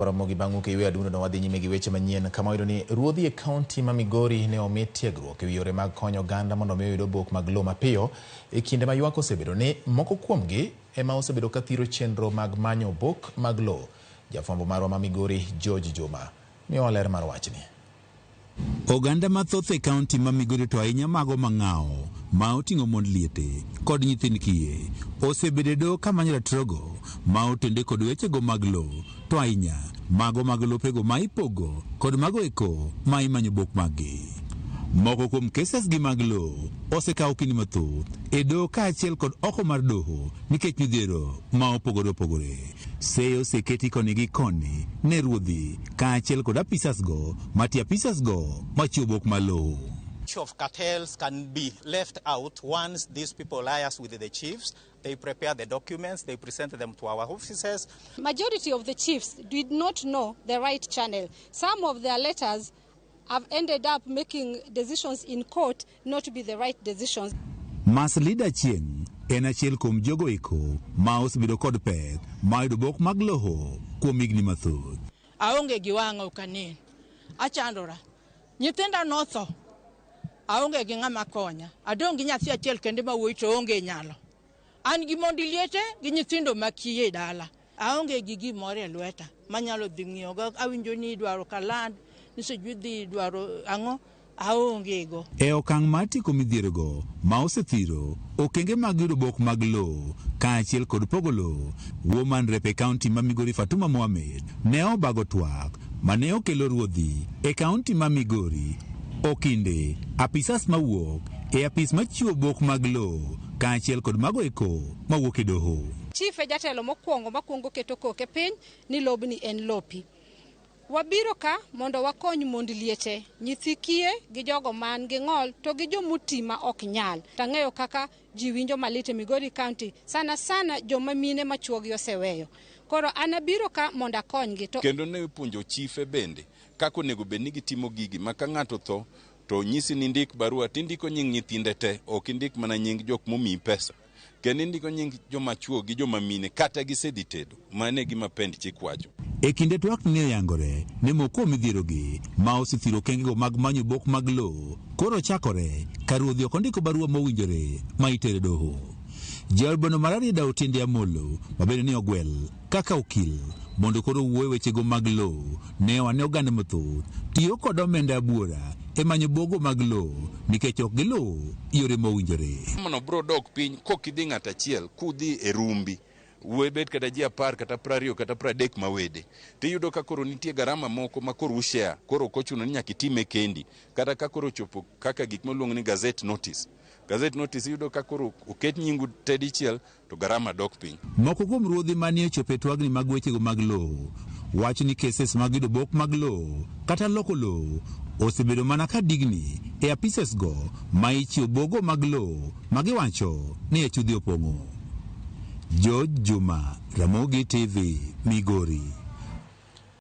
Ramogi bangu ke aduno no wadhi nyime gi weche manyien kama oyudo ni ruodhi e kaonti ma Migori ne omii tiegruok e yore mag konyo oganda mondo omi oyud obok mag lowo mapiyo e kinde ma ywak osebedo ni moko kuomgi ema osebedo ka thiro chenro mag manyo obok mag lowo. Jafwambo marwa ma Migori George Juma miyowa ler mar wachni. Oganda mathoth e kaonti ma Migori to ahinya mago mang'ao ma oting'o mond liete kod nyithind kiye osebedo do kamanyo ratrogo ma otende kod wechego mag lowo to ahinya mago mag lopego ma ipogo kod mago eko ma imanyo bok maggi. Moko kuom keses gi mag lowo osekawo kinde mathoth e doho kaachiel kod oko mar doho nikech midhiero ma opogore. Seyo oseketi koni gi koni ne ruodhi kaachiel kod apisas go machiwo bok mar lowo. Of cartels can be left out once these people liaise with the chiefs. They prepare the documents, they present them to our officers. Majority of the chiefs did not know the right channel. Some of their letters have ended up making decisions in court not to be the right decisions. Mas leader Chieng en achiel kuom jogo eko ma osebedo kod pek ma yudo bok mag lowo kuom higni mathoth. Aonge gi wang'o kanin. Achandora. Nyithinda notho. Aonge gi ng'ama konya. Adong gi nyathi achiel kende ma wuoyi to onge nyalo. An gi mondi liete gi nyithindo makiye dala. Aonge gi gimoro e lweta manyalo dhi ng'iyo go. Awinjo ni idwaro kaland nisejudhi idwaro ang'o aonge go. E okang' mar tieko midhiero go ma osethiro okenge mag yudo bok mag lowo kaachiel kod pogo lowo, woman rep e kaonti ma Migori Fatuma Mohamed ne obago twak mane okelo ruodhi e kaonti ma Migori. Okinde apisas mawuok e apis machiwo bok mag lowo kaachiel kod mago eko mawuok e doho. Chief e jatelo makwongo keto koke piny ni lobni en lopi. Wabiro ka mondo wakony mond liete, nyithi kiye gi jogo man gi ng'ol to gi jomuti ma ok nyal. Tang'eyo kaka ji winjo malit e Migori County, sana joma mine ma chuogi oseweyo. Koro anabiro ka mondo akonygi. Kendo ne ipuonjo chife bende kako nego bed ni gitimo gigi ma ka ng'ato tho to nyisi ni ndik barua tindiko nying nyithinde te, ok indik mana nying jok momiyi pesa. Kendo indiko nying joma chuo gi joma mine kata gisedhi tedo. Mane gima pend chik wacho. E kinde twak ne oyangore ne moko midhiero gi ma osethiro kengego mag manyo bok mag lowo koro chakore ka ruodhi ok ondiko barua mowinjore ma itere doho. Jalbano marari da otinde Amolo mabende ni ogwel kaka okil mondo koro wuoye wechego mag lowo ne wane oganda mathoth tiyo kod omenda buora e manyo bogo mag lowo nikech ok giluwo yore mowinjore. Mano bro dok piny kokidhi ng'at achiel kudhi e rumbi wuoye bet kata ji 10 kata 20 kata 30 mawede tiyudo ka koro nitie garama moko ma koro ushare koro kochuno ni nyaka itime kendi kata ka koro chopo kaka gik maluongo ni gazette notice yudo ka koro oket nyingu tedichiel to garama dok piny. Moko kuom ruodhi manie chope twagni mag wechego mag lowo wacho ni keses mag yudo bok mag lowo kata loko lowo osebedo mana ka digni e apisas go ma ichiwo bogo mag lowo magiwacho ni e chudhi opong'o. George Juma, Ramogi TV, Migori.